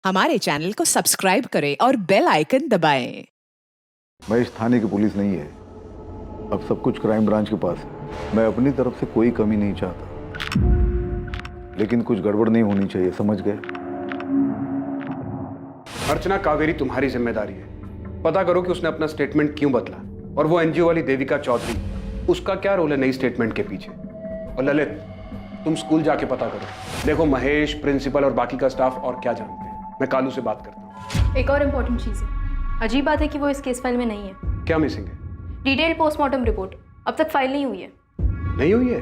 हमारे चैनल को सब्सक्राइब करें और बेल आइकन दबाएं। महेश थाने की पुलिस नहीं है, अब सब कुछ क्राइम ब्रांच के पास है। मैं अपनी तरफ से कोई कमी नहीं चाहता, लेकिन कुछ गड़बड़ नहीं होनी चाहिए, समझ गए? अर्चना, कावेरी तुम्हारी जिम्मेदारी है। पता करो कि उसने अपना स्टेटमेंट क्यों बदला, और वो एनजीओ वाली देविका चौधरी, उसका क्या रोल है नई स्टेटमेंट के पीछे। और ललित, तुम स्कूल जाके पता करो, देखो महेश, प्रिंसिपल और बाकी का स्टाफ और क्या जानते हैं। मैं कालू से बात करता हूँ। एक और इम्पोर्टेंट चीज़ है, अजीब बात है कि वो इस केस फाइल में नहीं है। क्या मिसिंग है? डिटेल पोस्टमार्टम रिपोर्ट अब तक फाइल नहीं हुई है। नहीं हुई है?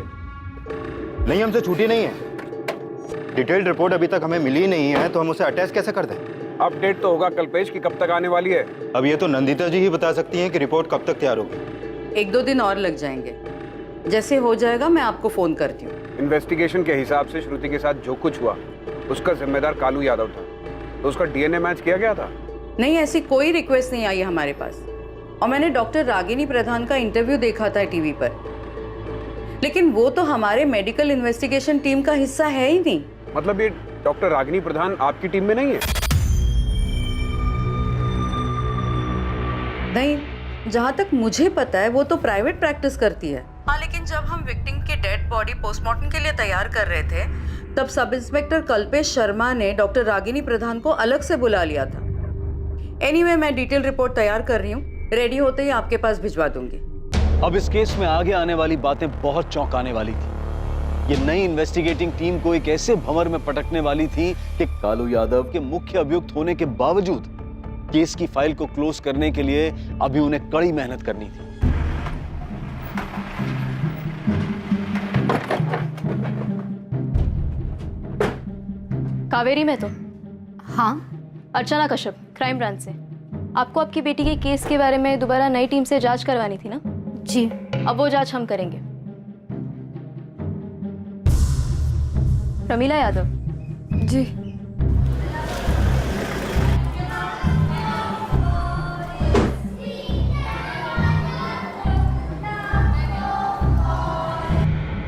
नहीं, हमसे छूटी नहीं है। डिटेल्ड रिपोर्ट अभी तक हमें मिली नहीं है, तो हम उसे अटैच कैसे कर दें? अपडेट तो होगा कल्पेश की कब तक आने वाली है। अब ये तो नंदिता जी ही बता सकती हैं कि रिपोर्ट कब तक तैयार होगी। 1-2 दिन और लग जाएंगे। जैसे हो जाएगा मैं आपको फोन करती हूँ। इन्वेस्टिगेशन के हिसाब से श्रुति के साथ जो कुछ हुआ उसका जिम्मेदार कालू यादव था, तो उसका डीएनए मैच किया गया था? नहीं, ऐसी कोई रिक्वेस्ट नहीं आई हमारे पास। और मैंने डॉक्टर रागिनी प्रधान का इंटरव्यू देखा था टीवी पर, लेकिन वो तो हमारे मेडिकल इन्वेस्टिगेशन टीम का हिस्सा है ही नहीं। मतलब ये डॉक्टर रागिनी प्रधान आपकी टीम में नहीं है? नहीं, जहाँ तक मुझे पता है वो तो प्राइवेट प्रैक्टिस करती है। हाँ, लेकिन जब हम विक्टिम की डेड बॉडी पोस्टमार्टम के लिए तैयार कर रहे थे, तब सब इंस्पेक्टर कल्पेश शर्मा ने डॉक्टर रागिनी प्रधान को अलग से बुला लिया था। एनीवे, मैं डिटेल रिपोर्ट तैयार कर रही हूँ, रेडी होते ही आपके पास भिजवा दूंगी। अब इस केस में आगे आने वाली बातें बहुत चौंकाने वाली थी। ये नई इन्वेस्टिगेटिंग टीम को एक ऐसे भंवर में पटकने वाली थी कि कालू यादव के मुख्य अभियुक्त होने के बावजूद केस की फाइल को क्लोज करने के लिए अभी उन्हें कड़ी मेहनत करनी थी। कावेरी में तो हाँ, अर्चना कश्यप, क्राइम ब्रांच से। आपको आपकी बेटी के केस के बारे में दोबारा नई टीम से जांच करवानी थी ना? जी। अब वो जांच हम करेंगे। प्रमीला यादव। जी।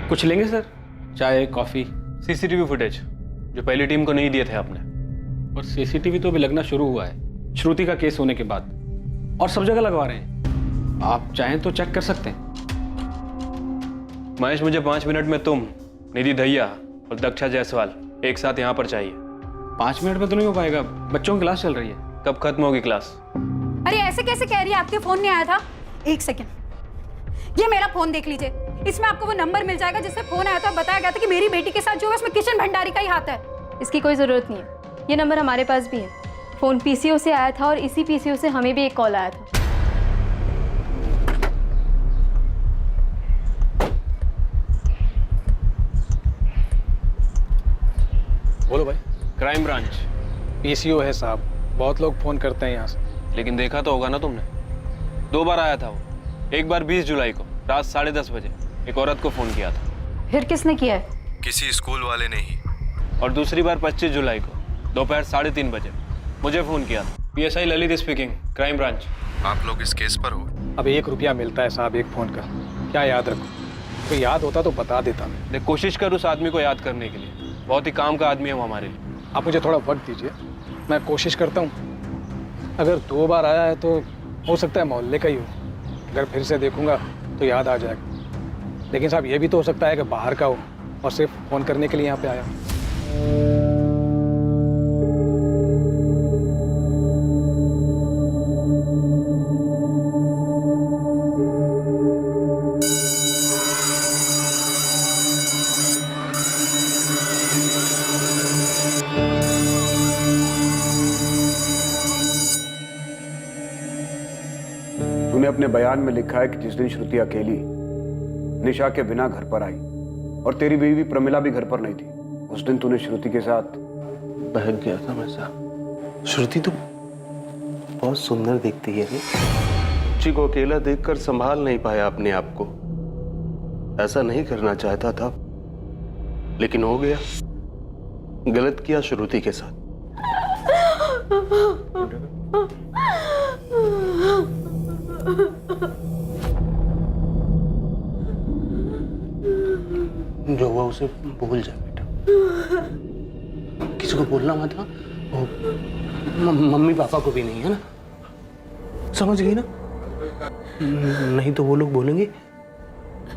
कुछ लेंगे सर? चाय, कॉफी? सीसीटीवी फुटेज जो पहली टीम को नहीं दिए थे आपने। और सीसीटीवी तो अभी लगना शुरू हुआ है श्रुति का केस होने के बाद, और सब जगह लगवा रहे हैं। आप चाहें तो चेक कर सकते हैं। महेश, मुझे 5 मिनट में तुम, निधि दहिया और दक्षा जायसवाल एक साथ यहाँ पर चाहिए। 5 मिनट में तो नहीं हो पाएगा, बच्चों की क्लास चल रही है। कब खत्म होगी क्लास? अरे ऐसे कैसे कह रही है? आपके फोन नहीं आया था? एक सेकेंड, ये मेरा फोन देख लीजिए। इसमें आपको वो नंबर मिल जाएगा जिससे फोन आया था, बताया गया था कि मेरी बेटी के साथ जो है उसमें किशन भंडारी का ही हाथ है। इसकी कोई जरूरत नहीं है, ये नंबर हमारे पास भी है। फोन पीसीओ से आया था और इसी पीसीओ से हमें भी एक कॉल आया था। बोलो भाई। Crime branch. पीसीओ है साहब, बहुत लोग फोन करते हैं यहाँ से। लेकिन देखा तो होगा ना तुमने, 2 बार आया था वो। एक बार 20 जुलाई को रात 10:30 बजे एक औरत को फोन किया था। फिर किसने किया है? किसी स्कूल वाले ने ही। और दूसरी बार 25 जुलाई को दोपहर 3:30 बजे मुझे फोन किया था। PSI Lalit speaking, crime branch. आप लोग इस केस पर हो? अब 1 रुपया मिलता है साहब एक फोन का, क्या याद रखो? तो याद होता तो बता देता मैं। देख, कोशिश कर उस आदमी को याद करने के लिए, बहुत ही काम का आदमी है वो हमारे लिए। आप मुझे थोड़ा वक्त दीजिए, मैं कोशिश करता हूँ। अगर 2 बार आया है तो हो सकता है मोहल्ले का ही हो, अगर फिर से देखूंगा तो याद आ जाएगा। लेकिन साहब ये भी तो हो सकता है कि बाहर का हो और सिर्फ फ़ोन करने के लिए यहाँ पे आया। तूने अपने बयान में लिखा है कि जिस दिन श्रुति अकेली निशा के बिना घर पर आई और तेरी बीवी प्रमिला भी घर पर नहीं थी, उस दिन तूने श्रुति के साथ बहक गया था मैं साहब। श्रुति तो बहुत सुंदर दिखती है। बच्ची को अकेला देखकर संभाल नहीं पाया अपने आप को। ऐसा नहीं करना चाहता था, लेकिन हो गया। गलत किया श्रुति के साथ। जो हुआ उसे भूल जा बेटा, किसी को बोलना मत। मम्मी पापा को भी नहीं है ना, समझ गई ना? नहीं तो वो लोग बोलेंगे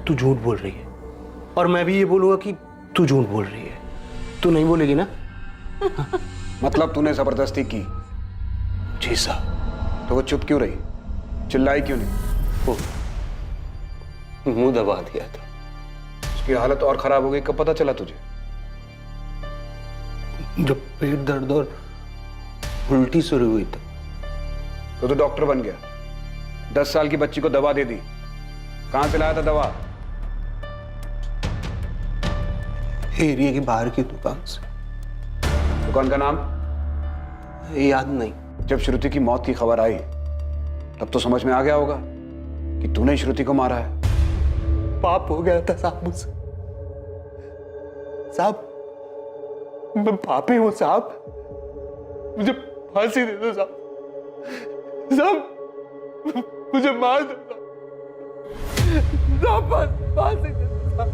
तू झूठ बोल रही है, और मैं भी ये बोलूंगा कि तू झूठ बोल रही है। तू नहीं बोलेगी ना? मतलब तूने जबरदस्ती की? जी साहब। तो वो चुप क्यों रही, चिल्लाई क्यों नहीं? वो मुंह दबा दिया था। उसकी हालत और खराब हो गई, कब पता चला तुझे? जब पेट दर्द और उल्टी शुरू हुई तो डॉक्टर बन गया, 10 साल की बच्ची को दवा दे दी। कहां से लाया था दवा? एरिया के बाहर की दुकान से। दुकान का नाम याद नहीं। जब श्रुति की मौत की खबर आई तब तो समझ में आ गया होगा कि तूने श्रुति को मारा है। पाप हो गया था साहब मुझसे। साहब मैं पापी हूं साहब, मुझे फांसी दे दो साहब। साहब मुझे मार दो साहब, फांसी दे दो साहब।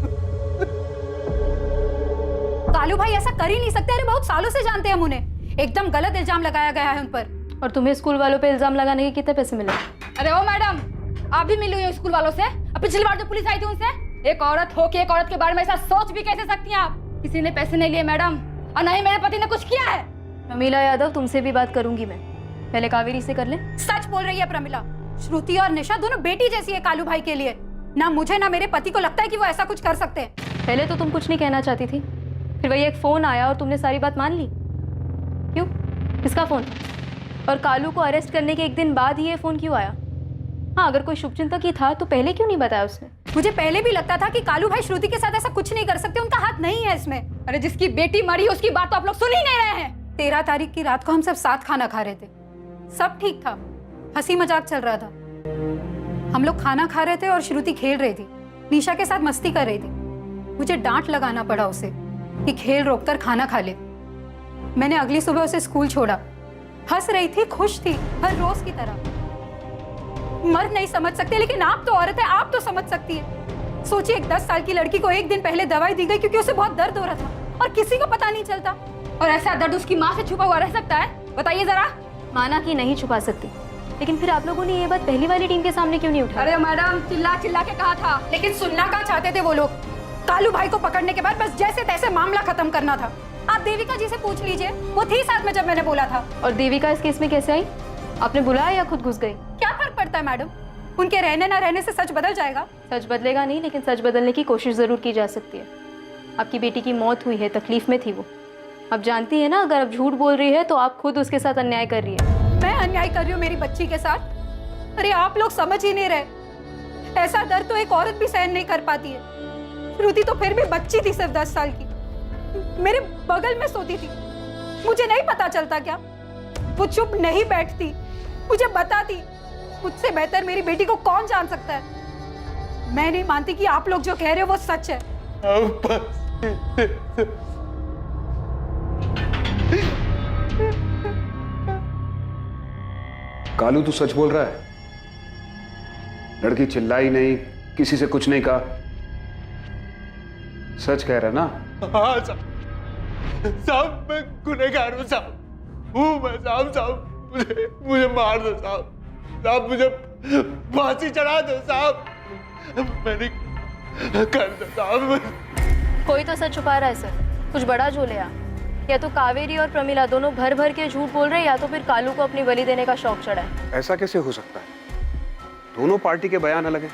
कालू भाई ऐसा कर ही नहीं सकते। अरे बहुत सालों से जानते हैं हम उन्हें। एकदम गलत इल्जाम लगाया गया है उन पर। और तुम्हें स्कूल वालों पे इल्जाम लगाने के कितने पैसे मिले? अरे ओ मैडम, आप भी मिली हुई हो स्कूल वालों से? अब पिछली बार जो पुलिस आई थी उनसे? एक औरत हो के एक औरत के बारे में ऐसा सोच भी कैसे सकती हैं आप? किसी ने पैसे नहीं लिए मैडम, और ना ही मेरे पति ने कुछ किया है। प्रमिला यादव, तुमसे भी बात करूंगी मैं, पहले कावेरी से कर ले। सच बोल रही है प्रमिला। श्रुति और निशा दोनों बेटी जैसी है कालू भाई के लिए। ना मुझे ना मेरे पति को लगता है कि वो ऐसा कुछ कर सकते हैं। पहले तो तुम कुछ नहीं कहना चाहती थी, फिर वही एक फोन आया और तुमने सारी बात मान ली। क्यों? किसका फोन? और कालू को अरेस्ट करने के एक दिन बाद ही ये फोन क्यों आया? हाँ, अगर कोई शुभचिंतक ही था तो पहले क्यों नहीं बताया उसने? मुझे पहले भी लगता था कि कालू भाई श्रुति के साथ ऐसा कुछ नहीं कर सकते, उनका हाथ नहीं है इसमें। अरे जिसकी बेटी मरी उसकी बात तो आप लोग सुन ही नहीं रहे हैं। 13 तारीख की रात को हम सब साथ खाना खा रहे थे, सब ठीक था, हंसी मजाक चल रहा था। हम लोग खाना खा रहे थे और श्रुति खेल रही थी, निशा के साथ मस्ती कर रही थी। मुझे डांट लगाना पड़ा उसे कि खेल रोककर खाना खा ले। मैंने अगली सुबह उसे स्कूल छोड़ा। हंस रही थी, खुश थी, हर रोज की तरह। मर्द नहीं समझ सकते, लेकिन आप तो औरत है, आप तो समझ सकती है। सोचिए, एक 10 साल की लड़की को एक दिन पहले दवाई दी गई क्योंकि उसे बहुत दर्द हो रहा था और किसी को पता नहीं चलता। और ऐसा दर्द उसकी माँ से छुपा हुआ रह सकता है? बताइए जरा। माना कि नहीं छुपा सकती, लेकिन फिर आप लोगों ने ये बात पहली वाली टीम के सामने क्यों नहीं उठाई? अरे मैडम, चिल्ला चिल्ला के कहा था, लेकिन सुनना क्या चाहते थे वो लोग? कालू भाई को पकड़ने के बाद बस जैसे तैसे मामला खत्म करना था। आप देविका जी से पूछ लीजिए, वो थी साथ में जब मैंने बोला था। और देविका इस केस में कैसे आई? आपने बुलाया या खुद घुस गई? क्या फर्क पड़ता है मैडम? उनके रहने ना रहने से सच बदल जाएगा? सच बदलेगा नहीं, लेकिन सच बदलने की कोशिश जरूर की जा सकती है। आपकी बेटी की मौत हुई है, तकलीफ में थी वो। अब जानती है ना, अगर आप झूठ बोल रही है तो आप खुद उसके साथ अन्याय कर रही है। मैं अन्याय कर रही हूँ मेरी बच्ची के साथ? अरे आप लोग समझ ही नहीं रहे, ऐसा दर्द तो एक औरत भी सहन नहीं कर पाती है। श्रुति तो फिर भी बच्ची थी, सिर्फ 10 साल की, मेरे बगल में सोती थी। मुझे नहीं पता चलता क्या? वो चुप नहीं बैठती, मुझे बताती। मुझसे बेहतर मेरी बेटी को कौन जान सकता है? मैं नहीं मानती कि आप लोग जो कह रहे हो वो सच है। कालू तू सच बोल रहा है? लड़की चिल्लाई नहीं, किसी से कुछ नहीं कहा, सच कह रहा है ना? हाँ साहब, मैं गुनहगार हूँ साहब, हूँ मैं साहब। साहब मुझे मार दो साहब, साहब मुझे फांसी चढ़ा दो साहब, मैंने कर दो साहब। कोई तो सच छुपा रहा है सर, कुछ बड़ा झोले या तो कावेरी और प्रमिला दोनों भर भर के झूठ बोल रहे हैं, या तो फिर कालू को अपनी बलि देने का शौक चढ़ा है। ऐसा कैसे हो सकता है? दोनों पार्टी के बयान अलग हैं।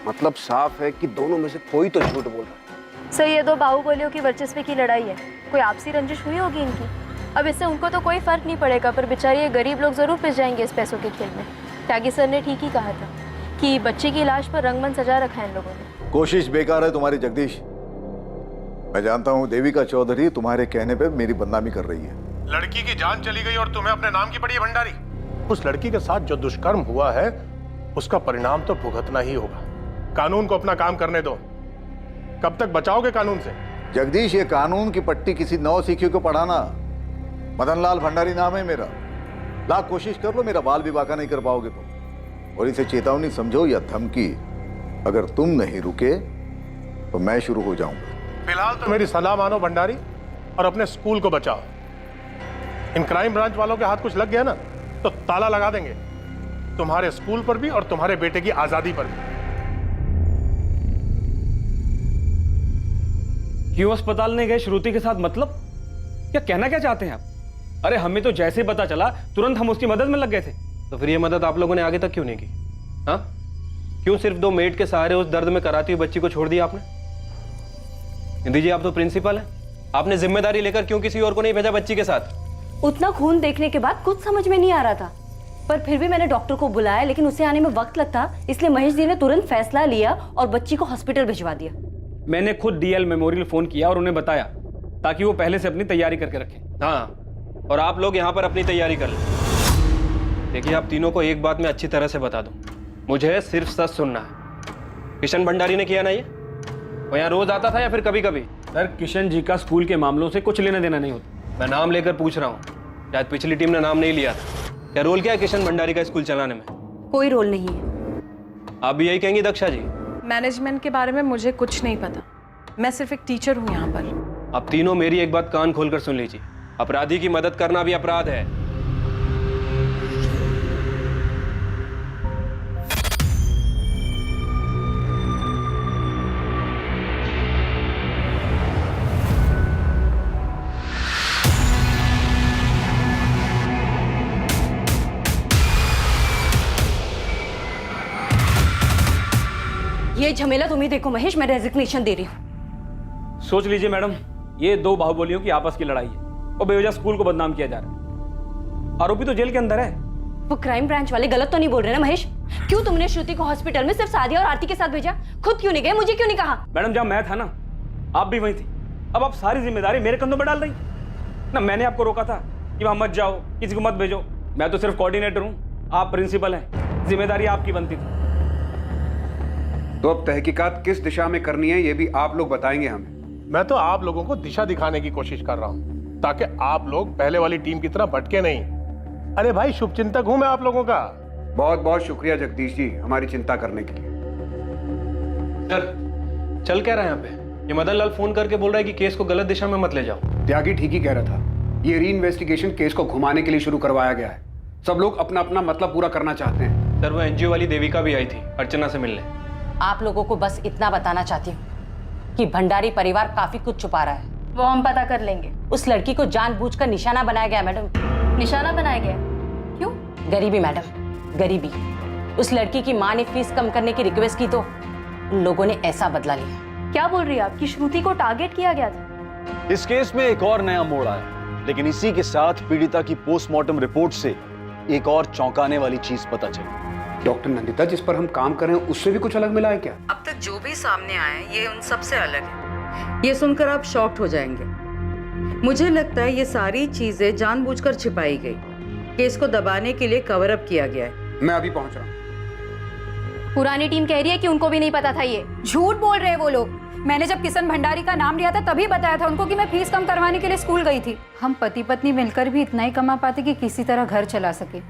मतलब साफ है कि दोनों में से कोई तो झूठ बोल रहा है। सर, ये दो बाहुबलियों की वर्चस्व की लड़ाई है, कोई आपसी रंजिश हुई होगी इनकी। अब इससे उनको तो कोई फर्क नहीं पड़ेगा, पर बेचारे ये गरीब लोग जरूर पिस जाएंगे इस पैसों के खेल में। त्यागी सर ने ठीक ही कहा था कि बच्चे की लाश पर रंगमंच सजा रखा है इन लोगों ने। कोशिश बेकार है तुम्हारी जगदीश। मैं जानता हूँ देविका चौधरी तुम्हारे कहने पे मेरी बदनामी कर रही है। लड़की की जान चली गई और तुम्हें अपने नाम की पड़ी है भंडारी। उस लड़की के साथ जो दुष्कर्म हुआ है उसका परिणाम तो भुगतना ही होगा। कानून को अपना काम करने दो। कब तक बचाओगे कानून से? जगदीश, ये कानून की पट्टी किसी नौसिखियों को पढ़ाना। मदन लाल भंडारी नाम है मेरा। लाख कोशिश कर लो, मेरा बाल भी बाका नहीं कर पाओगे तुम। और इसे चेतावनी समझो या धमकी, अगर तुम नहीं रुके तो मैं शुरू हो जाऊंगा। फिलहाल तो मेरी सलाह मानो भंडारी, और अपने स्कूल को बचाओ। इन क्राइम ब्रांच वालों के हाथ कुछ लग गया ना तो ताला लगा देंगे, तुम्हारे स्कूल पर भी और तुम्हारे बेटे की आजादी पर भी। क्यों अस्पताल नहीं गए श्रुति के साथ? मतलब क्या कहना क्या चाहते हैं आप? अरे हमें तो जैसे ही पता चला तुरंत हम उसकी मदद में लग गए थे। तो फिर ये मदद आप लोगों ने आगे तक क्यों नहीं की? हाँ, क्यों सिर्फ 2 मेड के सहारे उस दर्द में कराती हुई बच्ची को छोड़ दिया आपने? निधि जी, आप तो प्रिंसिपल हैं, आपने जिम्मेदारी लेकर क्यों किसी और को नहीं भेजा बच्ची के साथ? उतना खून देखने के बाद कुछ समझ में नहीं आ रहा था, पर फिर भी मैंने डॉक्टर को बुलाया, लेकिन उसे आने में वक्त लगता, इसलिए महेश जी ने तुरंत फैसला लिया और बच्ची को हॉस्पिटल भिजवा दिया। मैंने खुद डीएल मेमोरियल फोन किया और उन्हें बताया ताकि वो पहले से अपनी तैयारी करके रखें। हाँ, और आप लोग यहाँ पर अपनी तैयारी कर लें। देखिए, आप तीनों को एक बात मैं अच्छी तरह से बता दूं, मुझे सिर्फ सच सुनना है। किशन भंडारी ने किया ना ये? वो यहाँ रोज आता था या फिर कभी कभी? सर, किशन जी का स्कूल के मामलों से कुछ लेना देना नहीं होता। मैं नाम लेकर पूछ रहा हूँ, शायद पिछली टीम ने नाम नहीं लिया था। क्या रोल क्या है किशन भंडारी का स्कूल चलाने में? कोई रोल नहीं है। आप भी यही कहेंगी दक्षा जी? मैनेजमेंट के बारे में मुझे कुछ नहीं पता, मैं सिर्फ एक टीचर हूँ यहाँ पर। आप तीनों मेरी एक बात कान खोलकर सुन लीजिए, अपराधी की मदद करना भी अपराध है। ये झमेला तुम ही देखो महेश, मैं रेजिग्नेशन दे रही हूँ। सोच लीजिए मैडम, ये 2 बाहुबलियों की आपस की लड़ाई है और बेवजह स्कूल को बदनाम किया जा रहा है। आरोपी तो जेल के अंदर है। वो क्राइम ब्रांच वाले गलत तो नहीं बोल रहे ना महेश? क्यों तुमने श्रुति को हॉस्पिटल में सिर्फ सादिया और आरती के साथ भेजा? खुद क्यों नहीं गए? मुझे क्यों नहीं कहा? मैडम, जब मैं था ना, आप भी वहीं थी। अब आप सारी जिम्मेदारी मेरे कंधों पर डाल रही ना। मैंने आपको रोका था कि वहां मत जाओ, किसी को मत भेजो। मैं तो सिर्फ कोऑर्डिनेटर हूँ, आप प्रिंसिपल हैं, जिम्मेदारी आपकी बनती थी। तो अब तहकीकात किस दिशा में करनी है ये भी आप लोग बताएंगे हमें। मैं तो आप लोगों को दिशा दिखाने की कोशिश कर रहा हूं ताकि आप लोग पहले वाली टीम की तरह भटके नहीं। अरे भाई, शुभचिंतक हूं मैं आप लोगों का। बहुत बहुत शुक्रिया जगदीश जी, हमारी चिंता करने के लिए। सर, चल क्या रहा है यहाँ पे? ये मदन लाल फोन करके बोल रहा है कि केस को गलत दिशा में मत ले जाओ। त्यागी ठीक ही कह रहा था, ये री इन्वेस्टिगेशन केस को घुमाने के लिए शुरू करवाया गया है। सब लोग अपना अपना मतलब पूरा करना चाहते हैं। सर, वो एनजीओ वाली देविका भी आई थी अर्चना से मिलने। आप लोगों को बस इतना बताना चाहती हूँ कि भंडारी परिवार काफी कुछ छुपा रहा है। वो हम पता कर लेंगे। उस लड़की को जानबूझकर निशाना बनाया गया मैडम। निशाना बनाया गया? क्यों? गरीबी मैडम, गरीबी। उस लड़की की माँ ने फीस कम करने की रिक्वेस्ट की तो उन लोगों ने ऐसा बदला लिया। क्या बोल रही है आप कि श्रुति को टारगेट किया गया था? इस केस में एक और नया मोड़ आया, लेकिन इसी के साथ पीड़िता की पोस्टमार्टम रिपोर्ट से एक और चौंकाने वाली चीज पता चली। डॉक्टर नंदिता, जिस पर हम काम कर रहे हैं उससे भी कुछ अलग मिला है क्या? अब तक जो भी सामने आया है ये उन सब से अलग है। ये सुनकर आप शॉक्ड हो जाएंगे। मुझे लगता है ये सारी चीजें जानबूझकर छिपाई गई, केस को दबाने के लिए कवर अप किया गया है। मैं अभी पहुंच रहा हूं। पुरानी टीम कह रही है कि उनको भी नहीं पता था ये। झूठ बोल रहे हैं वो लोग। मैंने जब किशन भंडारी का नाम लिया था तभी बताया था उनको कि मैं फीस कम करवाने के लिए स्कूल गई थी। हम पति पत्नी मिलकर भी इतना ही कमा पाते कि किसी तरह घर चला सके।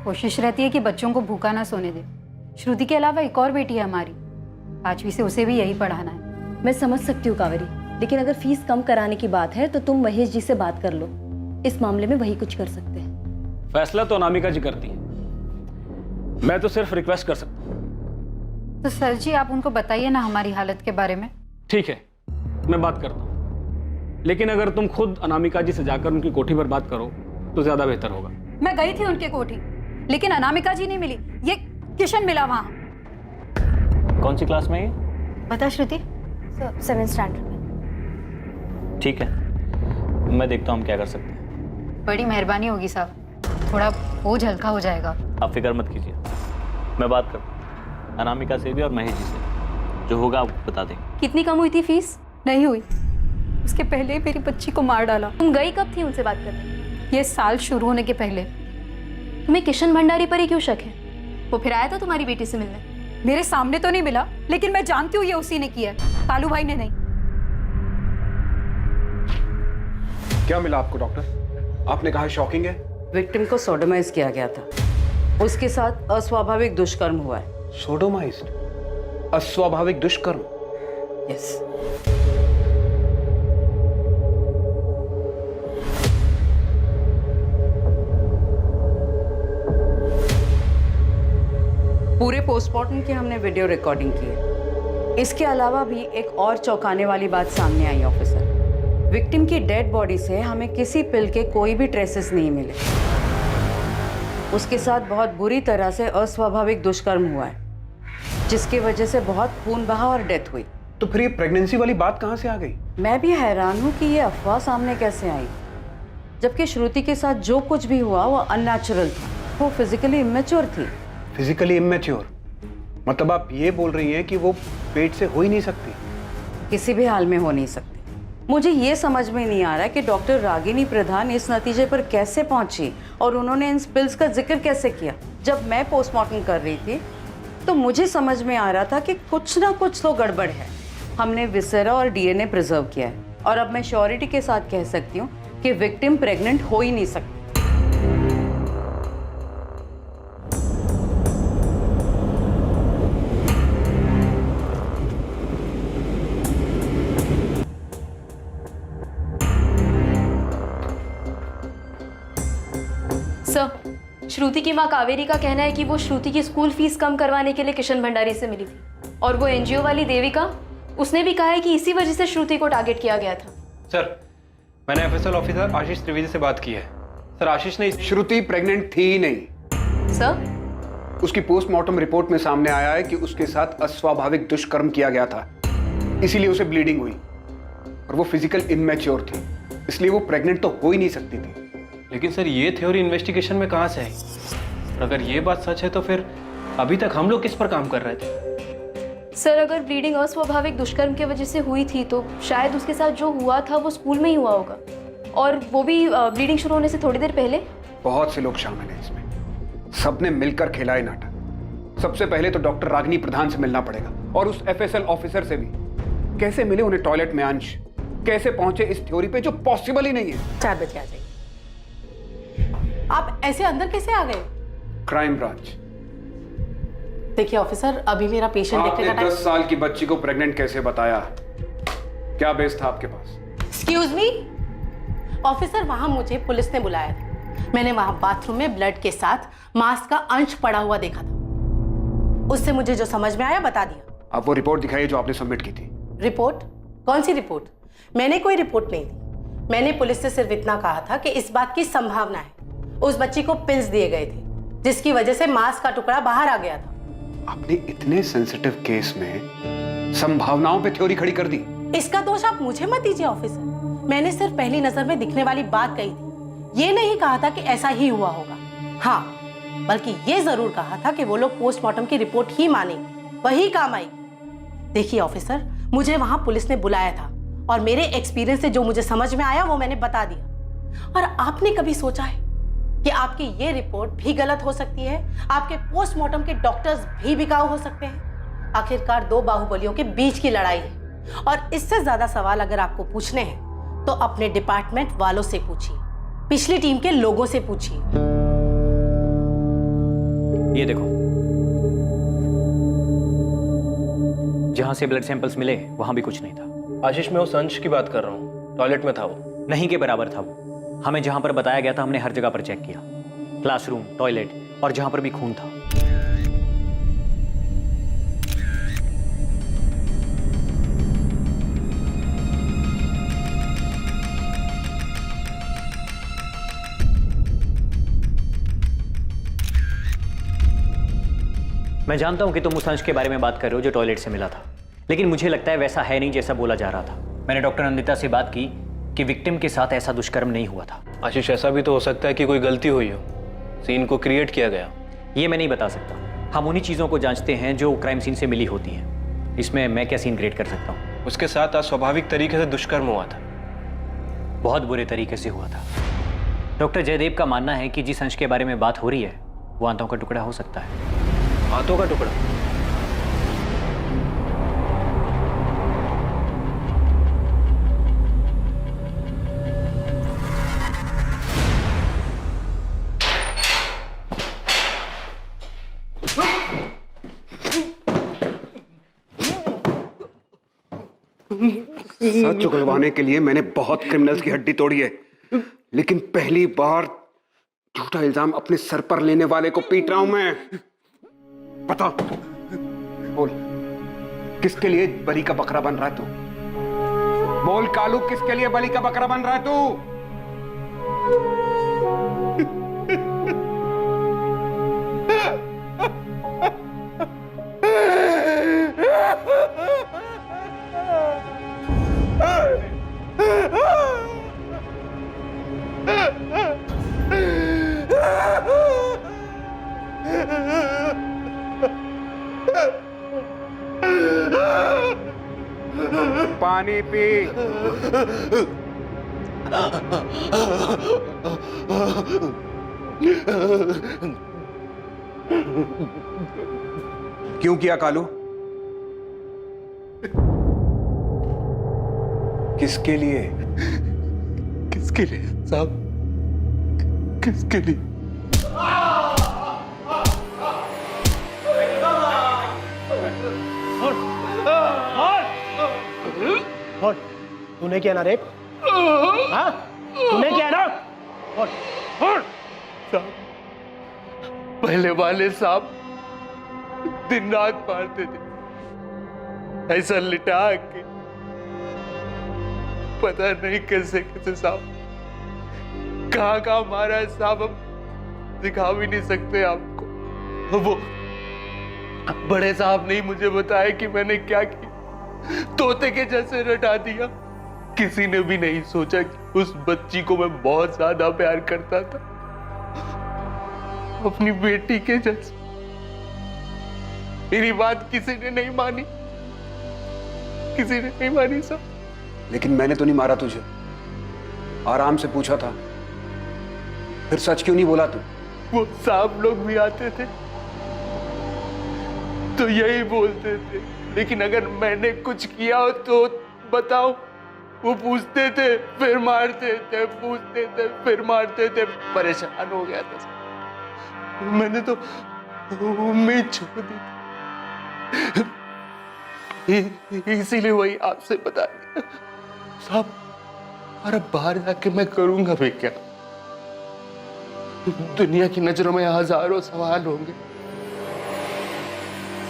कोशिश रहती है कि बच्चों को भूखा ना सोने दे। श्रुति के अलावा एक और बेटी है हमारी, 5वीं से, उसे भी यही पढ़ाना है। मैं समझ सकती हूँ कावेरी, लेकिन अगर फीस कम कराने की बात है तो तुम महेश जी से बात कर लो। इस मामले में वही कुछ कर सकते हैं। फैसला तो अनामिका जी करती है, मैं तो सिर्फ रिक्वेस्ट कर सकता हूँ। तो सर जी, आप उनको बताइए ना हमारी हालत के बारे में। ठीक है, मैं बात करता हूँ, लेकिन अगर तुम खुद अनामिका जी से जाकर उनकी कोठी पर बात करो तो ज्यादा बेहतर होगा। मैं गई थी उनके कोठी, लेकिन अनामिका जी नहीं मिली, ये किशन मिला वहां। कौन सी क्लास में है? बता श्रुति। 7th स्टैंडर्ड में। ठीक है, मैं देखता हूँ हम क्या कर सकते हैं। बड़ी मेहरबानी होगी साहब, थोड़ा बोझ हल्का हो जाएगा। आप फिक्र मत कीजिए, मैं बात करता हूँ अनामिका से भी और महेश जी से, जो होगा आपको बता देंगे। कितनी कम हुई थी फीस? नहीं हुई, उसके पहले मेरी बच्ची को मार डाला। तुम गई कब थी उनसे बात करने? ये साल शुरू होने के पहले। तुम्हें किशन भंडारी पर ही क्यों शक है? वो फिर आया था तुम्हारी बेटी से मिलने? मेरे सामने तो नहीं मिला, लेकिन मैं जानती हूँ ये उसी ने किया है, कालू भाई ने नहीं। क्या मिला आपको डॉक्टर? आपने कहा शॉकिंग है। विक्टिम को सोडोमाइज किया गया था, उसके साथ अस्वाभाविक दुष्कर्म हुआ है। सोडोमाइज्ड? अस्वाभाविक दुष्कर्म? यस। पूरे पोस्टमार्टम की हमने वीडियो रिकॉर्डिंग की है। इसके अलावा भी एक और चौंकाने वाली बात सामने आई ऑफिसर। विक्टिम की डेड बॉडी से हमें किसी पिल के कोई भी ट्रेसेस नहीं मिले। उसके साथ बहुत बुरी तरह से अस्वाभाविक दुष्कर्म हुआ है, जिसकी वजह से बहुत खून बहा और डेथ हुई। तो फिर ये प्रेगनेंसी वाली बात कहाँ से आ गई? मैं भी हैरान हूँ कि ये अफवाह सामने कैसे आई, जबकि श्रुति के साथ जो कुछ भी हुआ वो अननेचुरल था। वो फिजिकली इमेच्योर थी। फिजिकली इमेच्योर मतलब आप ये बोल रही हैं कि वो पेट से हो ही नहीं सकती? किसी भी हाल में हो नहीं सकती। मुझे ये समझ में नहीं आ रहा कि डॉक्टर रागिनी प्रधान इस नतीजे पर कैसे पहुंची और उन्होंने इन पिल्स का जिक्र कैसे किया। जब मैं पोस्टमार्टम कर रही थी तो मुझे समझ में आ रहा था कि कुछ ना कुछ तो गड़बड़ है। हमने विसेरा और डीएनए प्रिजर्व किया है और अब मैं श्योरिटी के साथ कह सकती हूँ कि विक्टिम प्रेग्नेंट हो ही नहीं सकती। सर, श्रुति की मां कावेरी का कहना है कि वो श्रुति की स्कूल फीस कम करवाने के लिए किशन भंडारी से मिली थी और वो एनजीओ वाली देविका, उसने भी कहा है कि इसी वजह से श्रुति को टारगेट किया गया था। सर, मैंने एफएसएल ऑफिसर आशीष त्रिवेदी से बात की है। सर, आशीष ने श्रुति प्रेग्नेंट थी ही नहीं। सर, उसकी पोस्टमार्टम रिपोर्ट में सामने आया है कि उसके साथ अस्वाभाविक दुष्कर्म किया गया था, इसीलिए उसे ब्लीडिंग हुई और वो फिजिकल इनमैच्योर थी, इसलिए वो प्रेग्नेंट तो हो ही नहीं सकती थी। लेकिन सर, ये थ्योरी इन्वेस्टिगेशन में कहाँ से आई? और अगर ये बात सच है तो फिर अभी तक हम लोग किस पर काम कर रहे थे? सर, अगर ब्लीडिंग अस्वाभाविक दुष्कर्म की वजह से हुई थी तो शायद उसके साथ जो हुआ था वो स्कूल में ही हुआ होगा, और वो भी ब्लीडिंग शुरू होने से थोड़ी देर पहले। बहुत से लोग शामिल हैं इसमें, सबने मिलकर खेला है नाटक। सबसे पहले तो डॉक्टर रागिनी प्रधान से मिलना पड़ेगा और उस एफएसएल ऑफिसर से भी। कैसे मिले उन्हें टॉयलेट में अंश? कैसे पहुंचे इस थ्योरी पे जो पॉसिबल ही नहीं है? 4 बजे आ जाइए। आप ऐसे अंदर कैसे आ गए? Crime branch. देखिए ऑफिसर, अभी मेरा पेशेंट देखने का आपने 10 साल की बच्ची को प्रेग्नेंट कैसे बताया? क्या बेस था आपके पास? एक्सक्यूज मी ऑफिसर, वहां मुझे पुलिस ने बुलाया था। मैंने वहां बाथरूम में ब्लड के साथ मांस का अंश पड़ा हुआ देखा था। उससे मुझे जो समझ में आया बता दिया। आप वो रिपोर्ट दिखाइए जो आपने सबमिट की थी। रिपोर्ट? कौन सी रिपोर्ट? मैंने कोई रिपोर्ट नहीं दी। मैंने पुलिस से सिर्फ इतना कहा था कि इस बात की संभावना है उस बच्ची को पिल्स दिए गए थे, जिसकी वजह से मांस का टुकड़ा बाहर आ गया था। आपने इतने सेंसिटिव केस में संभावनाओं पे थ्योरी खड़ी कर दी। इसका दोष आप मुझे मत दीजिए ऑफिसर। मैंने सिर्फ पहली नजर में दिखने वाली बात कही थी, ये नहीं कहा था कि ऐसा ही हुआ होगा। हाँ, बल्कि ये जरूर कहा था कि वो लोग पोस्टमार्टम की रिपोर्ट ही मानेंगे, वही काम आई। देखिए ऑफिसर, मुझे वहां पुलिस ने बुलाया था और मेरे एक्सपीरियंस से जो मुझे समझ में आया वो मैंने बता दिया। और आपने कभी सोचा है कि आपकी ये रिपोर्ट भी गलत हो सकती है? आपके पोस्टमार्टम के डॉक्टर्स भी बिकाऊ हो सकते हैं। आखिरकार 2 बाहुबलियों के बीच की लड़ाई है और इससे ज्यादा सवाल अगर आपको पूछने हैं तो अपने डिपार्टमेंट वालों से पूछिए, पिछली टीम के लोगों से पूछिए। ये देखो, जहां से ब्लड सैंपल्स मिले वहां भी कुछ नहीं था। आशीष, मैं उस अंश की बात कर रहा हूँ, टॉयलेट में था वो। नहीं के बराबर था वो। हमें जहां पर बताया गया था हमने हर जगह पर चेक किया, क्लासरूम, टॉयलेट और जहां पर भी खून था। मैं जानता हूं कि तुम उस अंश के बारे में बात कर रहे हो जो टॉयलेट से मिला था, लेकिन मुझे लगता है वैसा है नहीं जैसा बोला जा रहा था। मैंने डॉक्टर नंदिता से बात की कि विक्टिम के साथ ऐसा दुष्कर्म नहीं हुआ था। आशीष, ऐसा भी तो हो सकता है कि कोई गलती हुई हो, सीन को क्रिएट किया गया। ये मैं नहीं बता सकता। हम उन्हीं चीज़ों को जांचते हैं जो क्राइम सीन से मिली होती हैं। इसमें मैं क्या सीन क्रिएट कर सकता हूँ? उसके साथ अस्वाभाविक तरीके से दुष्कर्म हुआ था। बहुत बुरे तरीके से हुआ था। डॉक्टर जयदेव का मानना है कि जिस अंश के बारे में बात हो रही है वो आंतों का टुकड़ा हो सकता है। हाथों का टुकड़ा? सच उगलवाने के लिए मैंने बहुत क्रिमिनल्स की हड्डी तोड़ी है, लेकिन पहली बार झूठा इल्जाम अपने सर पर लेने वाले को पीट रहा हूं मैं। बता, बोल, किसके लिए बलि का बकरा बन रहा है तू? बोल कालू, किसके लिए बलि का बकरा बन रहा है तू? पानी पी। क्यों किया कालू? किसके लिए? किसके लिए साहब? किसके लिए? तूने किया ना रेप? हाँ? तूने किया ना? पहले वाले साहब दिन रात मारते थे, ऐसा लिटा के, पता नहीं कैसे कैसे साहब कहाँ कहाँ मारा है साहब, हम दिखा भी नहीं सकते आपको। वो बड़े साहब ने मुझे बताया कि मैंने क्या किया, तोते के जैसे रटा दिया। किसी ने भी नहीं सोचा कि उस बच्ची को मैं बहुत ज्यादा प्यार करता था, अपनी बेटी के जैसे। मेरी बात किसी ने नहीं मानी, किसी ने नहीं मानी सब। लेकिन मैंने तो नहीं मारा तुझे, आराम से पूछा था, फिर सच क्यों नहीं बोला तू? वो साहब लोग भी आते थे तो यही बोलते थे, लेकिन अगर मैंने कुछ किया हो तो बताओ। वो पूछते थे फिर मारते थे, पूछते थे फिर मारते थे। परेशान हो गया था, मैंने तो उम्मीद छोड़ दी, इसीलिए वही आपसे बता दिया साहब। और अब बाहर जाके मैं करूंगा भी क्या? दुनिया की नजरों में हजारों सवाल होंगे,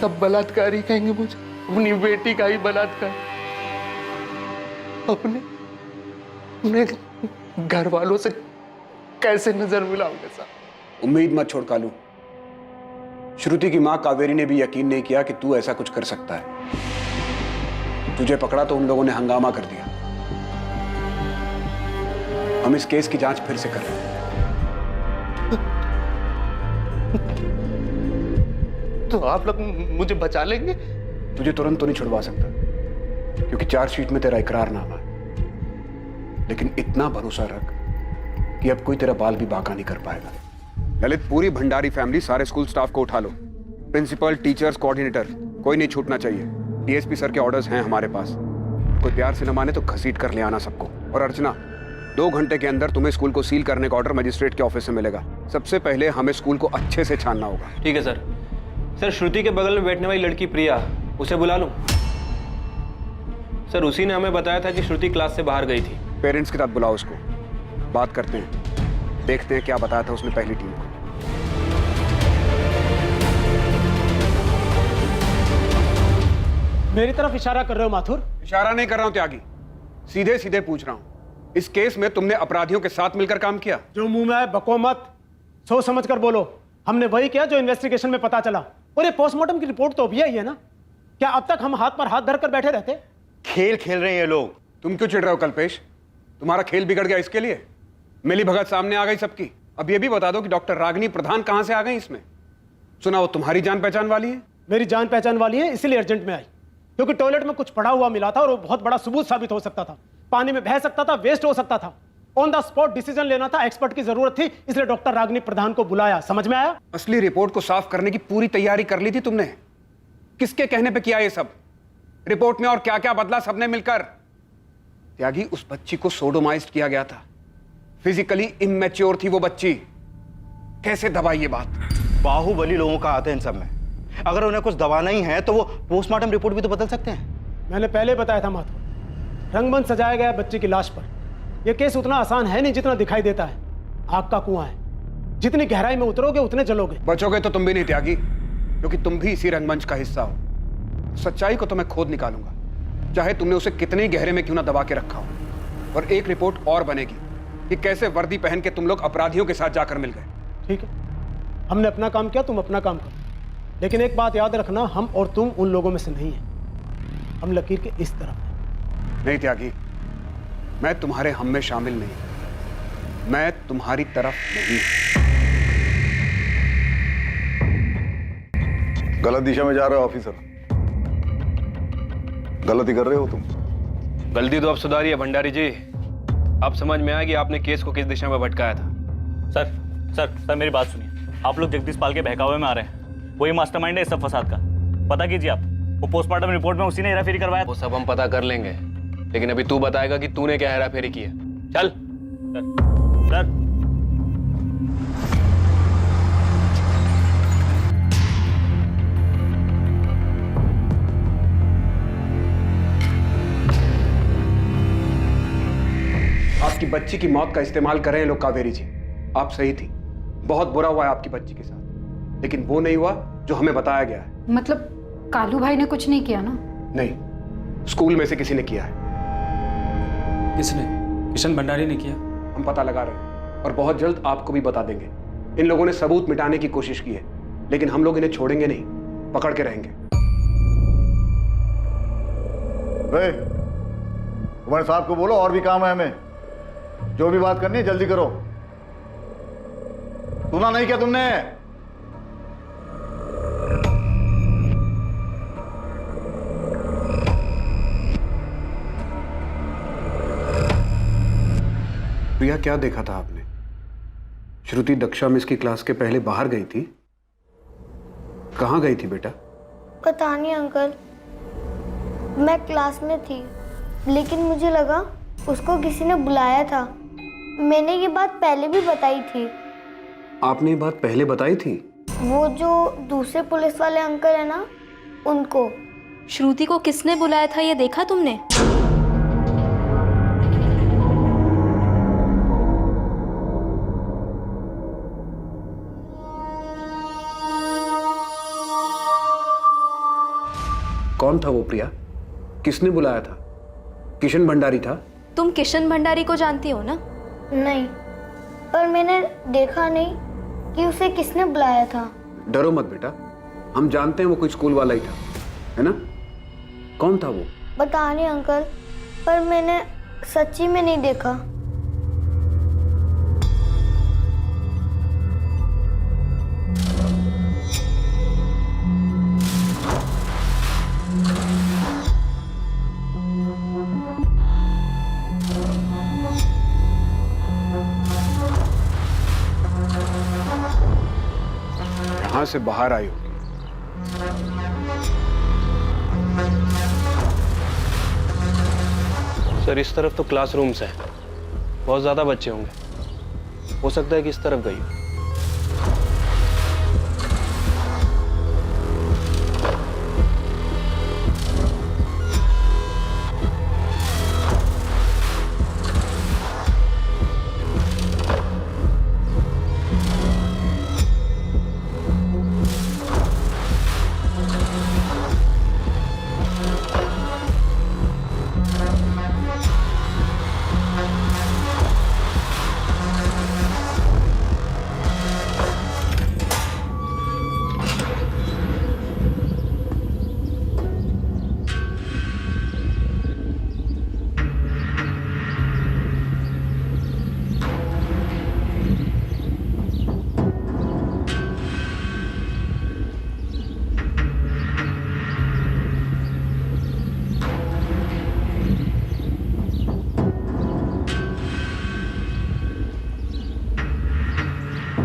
सब बलात्कारी कहेंगे मुझे, अपनी बेटी का ही बलात्कार। अपने घर वालों से कैसे नजर मिलाओगे साहब? उम्मीद मत छोड़ कालू। श्रुति की मां कावेरी ने भी यकीन नहीं किया कि तू ऐसा कुछ कर सकता है। तुझे पकड़ा तो उन लोगों ने हंगामा कर दिया। हम इस केस की जांच फिर से कर रहे हैं। तो आप लोग मुझे बचा लेंगे? तुझे तुरंत तो नहीं छुड़वा सकता, क्योंकि चार्जशीट में तेरा इकरारनामा है। लेकिन इतना भरोसा रख कि अब कोई तेरा बाल भी बांका नहीं कर पाएगा। ललित, पूरी भंडारी फैमिली, सारे स्कूल स्टाफ को उठा लो। प्रिंसिपल, टीचर्स, कोऑर्डिनेटर, कोई नहीं छूटना चाहिए। डीएसपी सर के ऑर्डर्स हैं हमारे पास। कोई प्यार से न माने तो घसीट कर ले आना सबको। और अर्चना, 2 घंटे के अंदर तुम्हें स्कूल को सील करने का ऑर्डर मजिस्ट्रेट के ऑफिस से मिलेगा। सबसे पहले हमें स्कूल को अच्छे से छानना होगा। ठीक है सर। सर, श्रुति के बगल में बैठने वाली लड़की प्रिया, उसे बुला लूं? सर, उसी ने हमें बताया था कि श्रुति क्लास से बाहर गई थी। पेरेंट्स के साथ बुलाओ उसको, बात करते हैं, देखते हैं क्या बताया था उसने पहली टीम को। मेरी तरफ इशारा कर रहे हो माथुर? इशारा नहीं कर रहा हूं त्यागी, सीधे सीधे पूछ रहा हूं। इस केस में तुमने अपराधियों के साथ मिलकर काम किया? जो मुंह में आए बको मत, सोच समझ कर बोलो। हमने वही किया जो इन्वेस्टिगेशन में पता चला। और ये पोस्टमार्टम की रिपोर्ट तो अभी आई है ना? क्या अब तक हम हाथ पर हाथ धरकर बैठे रहते? खेल खेल रहे हैं ये लोग। तुम क्यों चिढ़ रहे हो कल्पेश? तुम्हारा खेल बिगड़ गया इसके लिए? मिली भगत सामने आ गई सबकी। अब ये भी बता दो कि डॉक्टर रागिनी प्रधान कहां से आ गई इसमें? सुना वो तुम्हारी जान पहचान वाली है? मेरी जान पहचान वाली है, इसीलिए अर्जेंट में आई, क्योंकि टॉयलेट में कुछ पड़ा हुआ मिला था और वो बहुत बड़ा सबूत साबित हो सकता था। पानी में बह सकता था, वेस्ट हो सकता था। ऑन द स्पॉट डिसीजन लेना था, एक्सपर्ट की जरूरत थी, इसलिए डॉक्टर रागिनी प्रधान को बुलाया। समझ में आया? असली रिपोर्ट को साफ करने की पूरी तैयारी कर ली थी तुमने। किसके कहने पे किया ये सब? रिपोर्ट में और क्या क्या बदला सबने मिलकर? त्यागी, उस बच्ची को सोडोमाइज्ड किया गया था। फिजिकली इमैच्योर थी वो बच्ची। कैसे दबाई ये बात? बाहुबली लोगों का आते हैं इन सब में। अगर उन्हें कुछ दबाना ही है तो वो पोस्टमार्टम रिपोर्ट भी तो बदल सकते हैं। मैंने पहले बताया था माथुर, रंगमंच सजाया गया बच्ची की लाश पर। यह केस उतना आसान है नहीं जितना दिखाई देता है। आग का कुआं है, जितनी गहराई में उतरोगे उतने जलोगे। बचोगे तो तुम भी नहीं त्यागी। क्योंकि तुम भी इसी रंगमंच का हिस्सा हो। सच्चाई को तो मैं खुद निकालूंगा, चाहे तुमने उसे कितने गहरे में क्यों ना दबा के रखा हो। और एक रिपोर्ट और बनेगी कि कैसे वर्दी पहन के तुम लोग अपराधियों के साथ जाकर मिल गए। ठीक है, हमने अपना काम किया, तुम अपना काम करो, लेकिन एक बात याद रखना, हम और तुम उन लोगों में से नहीं हैं। हम लकीर के इस तरफ हैं। नहीं त्यागी, मैं तुम्हारे हम में शामिल नहीं, मैं तुम्हारी तरफ नहीं। गलत दिशा में जा रहे हो ऑफिसर, गलती कर रहे हो तुम। गलती तो अब सुधारी है भंडारी जी। अब समझ में आया कि आपने केस को किस दिशा में भटकाया था। सर सर सर मेरी बात सुनिए। आप लोग जगदीश पाल के बहकावे में आ रहे हैं। वही मास्टरमाइंड है इस सब फसाद का। पता कीजिए आप, वो पोस्टमार्टम रिपोर्ट में उसी ने हेराफेरी करवाया। वो सब हम पता कर लेंगे, लेकिन अभी तू बताएगा कि तूने क्या हेराफेरी की है। चल। सर आपकी बच्ची की मौत का इस्तेमाल कर रहे हैं लोग। कावेरी जी, आप सही थी, बहुत बुरा हुआ है आपकी बच्ची के साथ, लेकिन वो नहीं हुआ जो हमें बताया गया है। मतलब कालू भाई ने कुछ नहीं किया ना? नहीं, स्कूल में से किसी ने किया है। किसने? किशन भंडारी ने किया। हम पता लगा रहे हैं और बहुत जल्द आपको भी बता देंगे। इन लोगों ने सबूत मिटाने की कोशिश की है, लेकिन हम लोग इन्हें छोड़ेंगे नहीं, पकड़ के रहेंगे। तुम्हारे साहब को बोलो और भी काम है हमें, जो भी बात करनी है जल्दी करो। सुना नहीं क्या तुमने? प्रिया, क्या देखा था आपने? श्रुति दक्षा मिस की क्लास के पहले बाहर गई थी। कहाँ गई थी बेटा? पता नहीं अंकल, मैं क्लास में थी, लेकिन मुझे लगा उसको किसी ने बुलाया था। मैंने ये बात पहले भी बताई थी। आपने ये बात पहले बताई थी? वो जो दूसरे पुलिस वाले अंकल है ना, उनको। श्रुति को किसने बुलाया था ये देखा तुमने? कौन था वो प्रिया? किसने बुलाया था? किशन भंडारी था? तुम किशन भंडारी को जानती हो ना? नहीं, पर मैंने देखा नहीं कि उसे किसने बुलाया था। डरो मत बेटा, हम जानते हैं वो कोई स्कूल वाला ही था, है ना? कौन था वो? पता नहीं अंकल, पर मैंने सच्ची में नहीं देखा। यहाँ से बाहर आई होगी। सर इस तरफ तो क्लासरूम्स हैं, बहुत ज्यादा बच्चे होंगे, हो सकता है कि इस तरफ गई हो।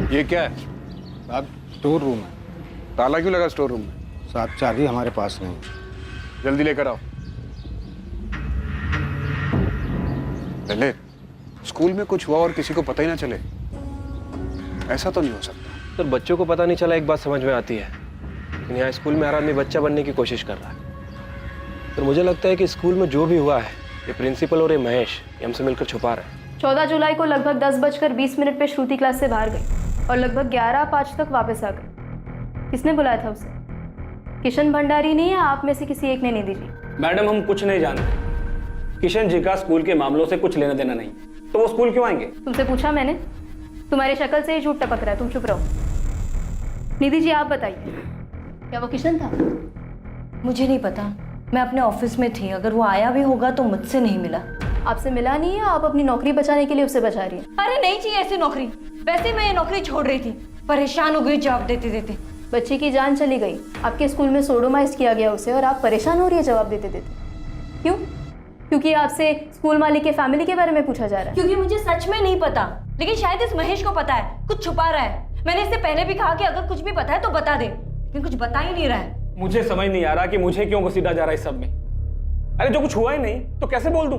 ये क्या है? साहब स्टोर रूम है। ताला क्यों लगा स्टोर रूम में? साहब चाबी हमारे पास नहीं। जल्दी लेकर आओ। ललित, स्कूल में कुछ हुआ और किसी को पता ही ना चले, ऐसा तो नहीं हो सकता। सर बच्चों को पता नहीं चला, एक बात समझ में आती है, लेकिन यहाँ स्कूल में हर आदमी बच्चा बनने की कोशिश कर रहा है। तो मुझे लगता है कि स्कूल में जो भी हुआ है, ये प्रिंसिपल और ये महेश ये हमसे मिलकर छुपा रहे हैं। 14 जुलाई को लगभग 10:20 पे श्रुति क्लास से बाहर गई और लगभग 11:05 तक वापस आ गई। किसने बुलाया था उसे? किशन भंडारी ने या आप में से किसी एक ने निधि जी? मैडम हम कुछ नहीं जानते। किशन जी का स्कूल के मामलों से कुछ लेना देना नहीं, तो वो स्कूल क्यों आएंगे? तुमसे पूछा मैंने, तुम्हारी शक्ल से ही झूठ टपक रहा है, तुम चुप रहो। निधि जी आप बताइए, क्या वो किशन था? मुझे नहीं पता, मैं अपने ऑफिस में थी, अगर वो आया भी होगा तो मुझसे नहीं मिला। आपसे मिला नहीं है, आप अपनी नौकरी बचाने के लिए उसे बचा रही हैं? अरे नहीं चाहिए ऐसी नौकरी, वैसे मैं ये नौकरी छोड़ रही थी, परेशान हो गई जवाब देते देते। बच्ची की जान चली गई, आपके स्कूल में सोडोमाइज किया गया उसे, और आप परेशान हो रही है जवाब देते देते। क्यों? क्योंकि आपसे स्कूल मालिक के फैमिली के बारे में पूछा जा रहा है? क्योंकि मुझे सच में नहीं पता, लेकिन शायद इस महेश को पता है, कुछ छुपा रहा है। मैंने इससे पहले भी कहा कि अगर कुछ भी पता है तो बता दे, लेकिन कुछ बता ही नहीं रहा है। मुझे समझ नहीं आ रहा कि मुझे क्यों घसीटा जा रहा है इस सब में। अरे जो कुछ हुआ ही नहीं तो कैसे बोल दूं?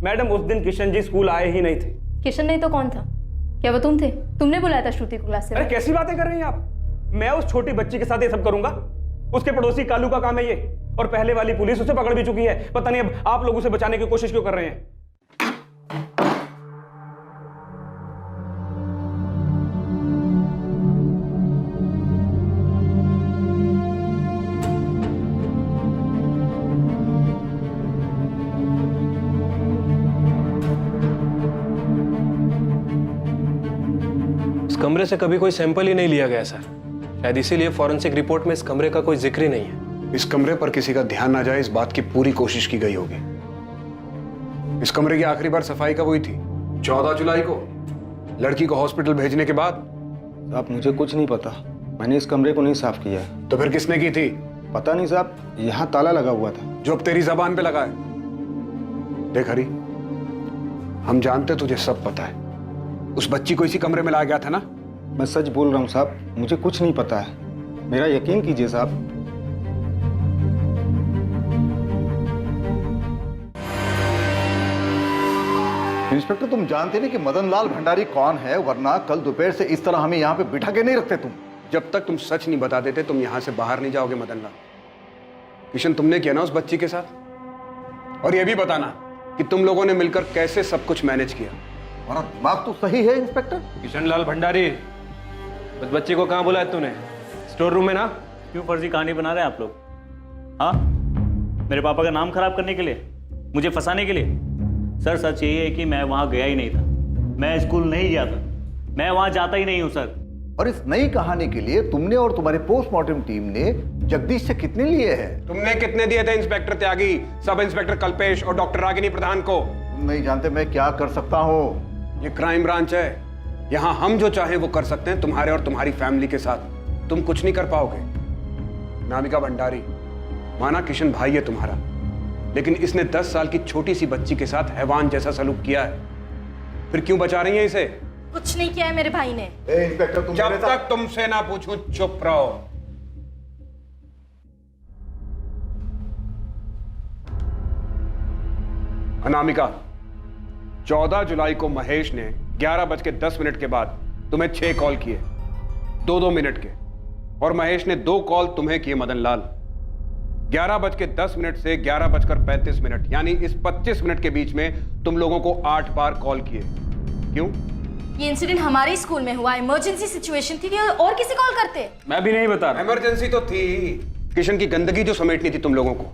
मैडम उस दिन किशन जी स्कूल आए ही नहीं थे। किशन नहीं तो कौन था? क्या वो तुम थे? तुमने बुलाया था श्रुति को क्लास से? अरे कैसी बातें कर रही हैं आप? मैं उस छोटी बच्ची के साथ ये सब करूंगा? उसके पड़ोसी कालू का काम है ये, और पहले वाली पुलिस उसे पकड़ भी चुकी है। पता नहीं अब आप लोग उसे बचाने की कोशिश क्यों कर रहे हैं? इस कमरे से कभी कोई सैंपल ही नहीं लिया गया सर, शायद इसीलिए फॉरेंसिक रिपोर्ट में इस कमरे का कोई जिक्र ही नहीं है। इस कमरे पर किसी का ध्यान ना जाए इस बात की पूरी कोशिश की गई होगी। इस कमरे की आखिरी बार सफाई कब हुई थी? 14 जुलाई को, लड़की को हॉस्पिटल भेजने के बाद। साहब मुझे कुछ नहीं पता, मैंने इस कमरे को नहीं साफ किया है। तो फिर किसने की थी? पता नहीं साहब, यहाँ ताला लगा हुआ था। जो अब तेरी जबान पे लगा है। देख हरी, हम जानते तुझे सब पता है। उस बच्ची को इसी कमरे में लाया गया था ना? मैं सच बोल रहा हूँ साहब, मुझे कुछ नहीं पता है, मेरा यकीन कीजिए साहब। इंस्पेक्टर तुम जानते नहीं कि मदन लाल भंडारी कौन है, वरना कल दोपहर से इस तरह हमें यहाँ पे बिठा के नहीं रखते तुम। जब तक तुम सच नहीं बता देते तुम यहां से बाहर नहीं जाओगे मदन लाल। किशन तुमने किया ना उस बच्ची के साथ? और यह भी बताना कि तुम लोगों ने मिलकर कैसे सब कुछ मैनेज किया। हमारा दिमाग तो सही है इंस्पेक्टर। किशन लाल भंडारी, उस बच्ची को कहाँ बुलाया तूने? स्टोर रूम में ना? क्यों फर्जी कहानी बना रहे हैं आप लोग? हाँ, मेरे पापा का नाम खराब करने के लिए, मुझे फंसाने के लिए? सर सच यही है कि मैं वहां गया ही नहीं था, मैं स्कूल नहीं गया था, मैं वहां जाता ही नहीं हूं सर। और इस नई कहानी के लिए तुमने और तुम्हारी पोस्टमार्टम टीम ने जगदीश से कितने लिए हैं? तुमने कितने दिए थे इंस्पेक्टर त्यागी, सब इंस्पेक्टर कल्पेश और डॉक्टर रागिनी प्रधान को? तुम नहीं जानते मैं क्या कर सकता हूँ। ये क्राइम ब्रांच है, यहाँ हम जो चाहें वो कर सकते हैं तुम्हारे और तुम्हारी फैमिली के साथ। तुम कुछ नहीं कर पाओगे। नामिका भंडारी, माना किशन भाई है तुम्हारा, लेकिन इसने 10 साल की छोटी सी बच्ची के साथ हैवान जैसा सलूक किया है। फिर क्यों बचा रही है इसे? कुछ नहीं किया है मेरे भाई ने। इंस्पेक्टर तुम जब तक तुमसे ना पूछूं चुप रहो। अनामिका, 14 जुलाई को महेश ने 11:10 के बाद तुम्हें 6 कॉल किए, 2-2 मिनट के, और महेश ने 2 कॉल तुम्हें किए मदन लाल। 11:10 से 11:35, यानी इस 25 मिनट के बीच में तुम लोगों को 8 बार कॉल किए। क्यों? ये इंसिडेंट हमारे स्कूल में हुआ, इमरजेंसी सिचुएशन थी, और किसी कॉल करते? मैं भी नहीं बता रहा। इमरजेंसी तो थी, किशन की गंदगी जो समेटनी थी तुम लोगों को।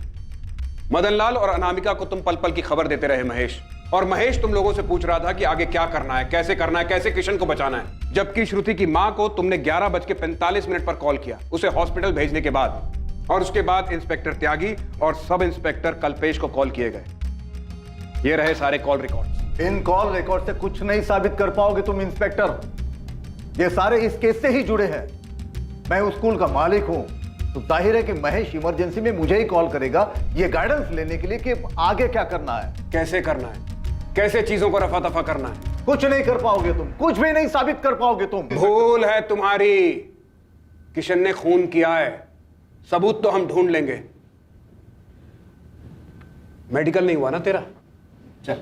मदन लाल और अनामिका को तुम पल पल की खबर देते रहे महेश, और महेश तुम लोगों से पूछ रहा था कि आगे क्या करना है, कैसे किशन को बचाना है। जबकि श्रुति की मां को तुमने 11:45 पर कॉल किया, उसे हॉस्पिटल भेजने के बाद, और उसके बाद इंस्पेक्टर त्यागी और सब इंस्पेक्टर कल्पेश को कॉल किए गए। ये रहे सारे कॉल रिकॉर्ड्स। इन कॉल रिकॉर्ड से कुछ नहीं साबित कर पाओगे तुम इंस्पेक्टर। ये सारे इस केस से ही जुड़े हैं। मैं उस स्कूल का मालिक हूं, तो जाहिर है कि महेश इमरजेंसी में मुझे ही कॉल करेगा ये गाइडेंस लेने के लिए कि आगे क्या करना है, कैसे करना है, कैसे चीजों को रफा दफा करना है। कुछ नहीं कर पाओगे तुम, कुछ भी नहीं साबित कर पाओगे तुम। भूल है तुम्हारी। किशन ने खून किया है, सबूत तो हम ढूंढ लेंगे। मेडिकल नहीं हुआ ना तेरा? चल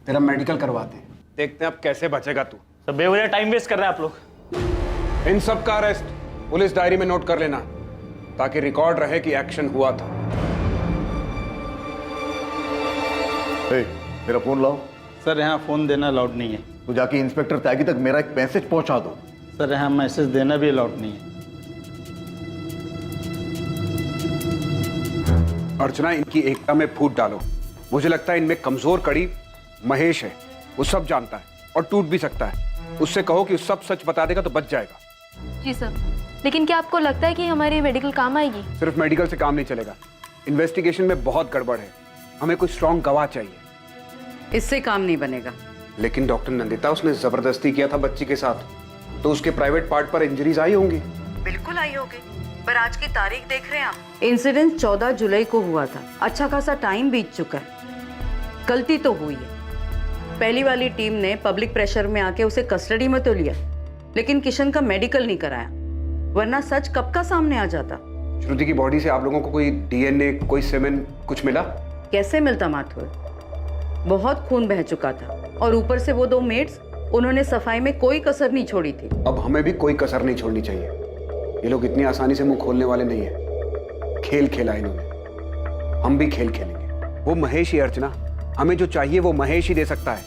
तेरा मेडिकल करवाते हैं, देखते हैं अब कैसे बचेगा तू। सब बेवजह टाइम वेस्ट कर रहे हैं आप लोग। इन सब का अरेस्ट पुलिस डायरी में नोट कर लेना, ताकि रिकॉर्ड रहे कि एक्शन हुआ था। मेरा फोन लाओ। सर यहाँ फोन देना अलाउड नहीं है। तो जाके इंस्पेक्टर त्यागी तक मेरा एक मैसेज पहुंचा दो। सर यहाँ मैसेज देना भी अलाउड नहीं है। अर्चना, इनकी एकता में फूट डालो। मुझे लगता है इनमें कमजोर कड़ी महेश है, वो सब जानता है और टूट भी सकता है। उससे कहो कि सब सच बता देगा तो बच जाएगा। जी सर, लेकिन क्या आपको लगता है कि हमारी मेडिकल काम आएगी? सिर्फ मेडिकल से काम नहीं चलेगा, इन्वेस्टिगेशन में बहुत गड़बड़ है। हमें कोई स्ट्रॉन्ग गवाह चाहिए। इससे काम नहीं बनेगा। लेकिन डॉक्टर नंदिता, उसने जबरदस्ती किया था बच्ची के साथ, तो उसके प्राइवेट पार्ट पर इंजरीज आई होंगी। बिल्कुल आई होगी, पर आज की तारीख देख रहे हैं आप? इंसिडेंट 14 जुलाई को हुआ था। अच्छा खासा टाइम बीत चुका है। गलती तो हुई है। पहली वाली टीम ने पब्लिक प्रेशर में आके उसे कस्टडी में तो लिया, लेकिन किशन का मेडिकल नहीं कराया, वरना सच कब का सामने आ जाता। श्रुति की बॉडी से आप लोगों को कोई डीएनए, कोई सेमेन कुछ मिला? कैसे मिलता माथुर? बहुत खून बह चुका था, और ऊपर से वो 2 मेड्स, उन्होंने सफाई में कोई कसर नहीं छोड़ी थी। अब हमें भी कोई कसर नहीं छोड़नी चाहिए। ये लोग इतनी आसानी से मुंह खोलने वाले नहीं है। खेल खेला इन्होंने, हम भी खेल खेलेंगे। वो महेश ही, अर्चना, हमें जो चाहिए वो महेश ही दे सकता है।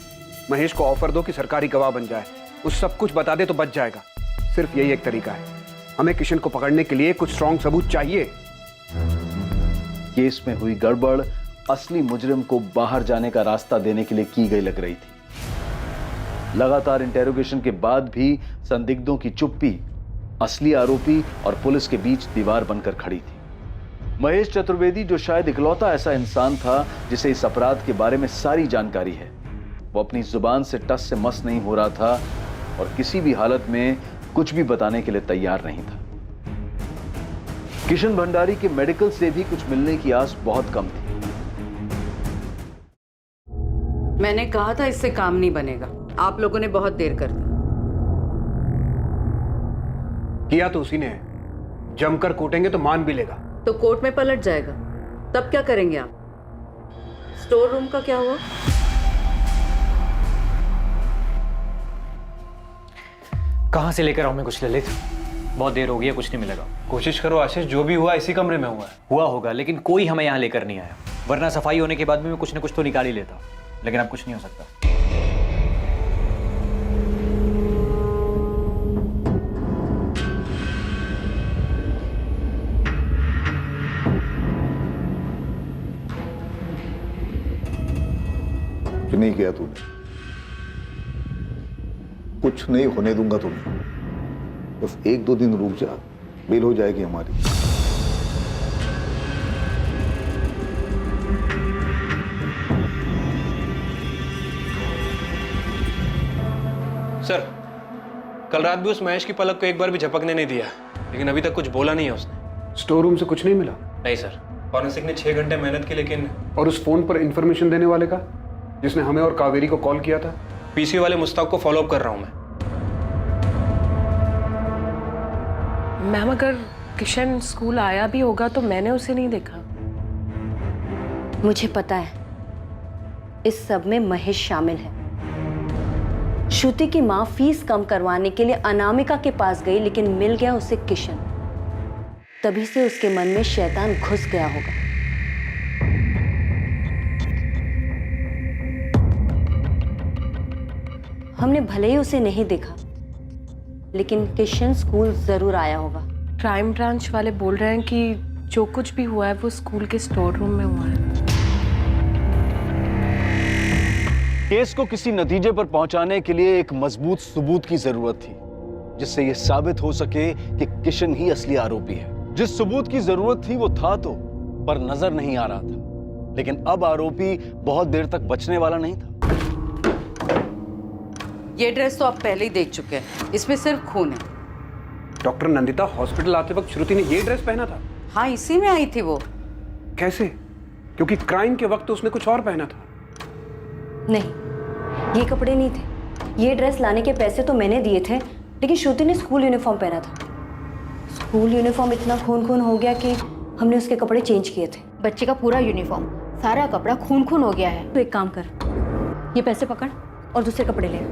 महेश को ऑफर दो कि सरकारी गवाह बन जाए, उस सब कुछ बता दे तो बच जाएगा। सिर्फ यही एक तरीका है। हमें किशन को पकड़ने के लिए कुछ स्ट्रॉन्ग सबूत चाहिए। केस में हुई गड़बड़ असली मुजरिम को बाहर जाने का रास्ता देने के लिए की गई लग रही थी। लगातार इंटेरोगेशन के बाद भी संदिग्धों की चुप्पी असली आरोपी और पुलिस के बीच दीवार बनकर खड़ी थी। महेश चतुर्वेदी, जो शायद इकलौता ऐसा इंसान था जिसे इस अपराध के बारे में सारी जानकारी है, वो अपनी जुबान से टस से मस नहीं हो रहा था और किसी भी हालत में कुछ भी बताने के लिए तैयार नहीं था। किशन भंडारी के मेडिकल से भी कुछ मिलने की आस बहुत कम थी। मैंने कहा था इससे काम नहीं बनेगा। आप लोगों ने बहुत देर कर दी। किया तो उसी ने है। जमकर कूटेंगे तो मान भी लेगा। तो कोर्ट में पलट जाएगा, तब क्या करेंगे आप? स्टोर रूम का क्या हुआ? कहाँ से लेकर आऊं मैं कुछ ललित? बहुत देर हो गई है, कुछ नहीं मिलेगा। कोशिश करो आशीष, जो भी हुआ इसी कमरे में हुआ है। हुआ होगा, लेकिन कोई हमें यहाँ लेकर नहीं आया, वरना सफाई होने के बाद भी मैं कुछ न कुछ तो निकाल ही लेता। लेकिन अब कुछ नहीं हो सकता। नहीं किया तूने, कुछ नहीं होने दूंगा तुम्हें। बस 1-2 दिन रुक जा, बेल हो जाएगी हमारी। सर, कल रात भी उस महेश की पलक को एक बार भी झपकने नहीं दिया, लेकिन अभी तक कुछ बोला नहीं है उसने। स्टोर रूम से कुछ नहीं मिला? नहीं सर, फॉरेंसिक ने 6 घंटे मेहनत की, लेकिन। और उस फोन पर इंफॉर्मेशन देने वाले का, जिसने हमें और कावेरी को कॉल किया था? पीसी वाले मुस्ताक को फॉलो अप कर रहा हूं मैं। मैम, अगर किशन स्कूल आया भी होगा तो मैंने उसे नहीं देखा। मुझे पता है इस सब में महेश शामिल है। श्रुति की मां फीस कम करवाने के लिए अनामिका के पास गई, लेकिन मिल गया उसे किशन। तभी से उसके मन में शैतान घुस गया होगा। हमने भले ही उसे नहीं देखा, लेकिन किशन स्कूल जरूर आया होगा। क्राइम ब्रांच वाले बोल रहे हैं कि जो कुछ भी हुआ है वो स्कूल के स्टोर रूम में हुआ है। केस को किसी नतीजे पर पहुंचाने के लिए एक मजबूत सबूत की जरूरत थी, जिससे यह साबित हो सके कि किशन ही असली आरोपी है। जिस सबूत की जरूरत थी वो था तो, पर नजर नहीं आ रहा था। लेकिन अब आरोपी बहुत देर तक बचने वाला नहीं था। ये ड्रेस तो आप पहले ही देख चुके हैं, इसमें सिर्फ खून है। डॉक्टर नंदिता, हॉस्पिटल आते वक्त श्रुति ने ये ड्रेस पहना था? हाँ, इसी में आई थी वो। कैसे? क्योंकि क्राइम के वक्त तो उसने कुछ और पहना था। नहीं, ये कपड़े नहीं थे। ये ड्रेस लाने के पैसे तो मैंने दिए थे, लेकिन श्रुति ने स्कूल यूनिफॉर्म पहना था। स्कूल यूनिफॉर्म इतना खून खून हो गया कि हमने उसके कपड़े चेंज किए थे। बच्चे का पूरा यूनिफॉर्म, सारा कपड़ा खून खून हो गया है। तो एक काम कर, ये पैसे पकड़ और दूसरे कपड़े ले।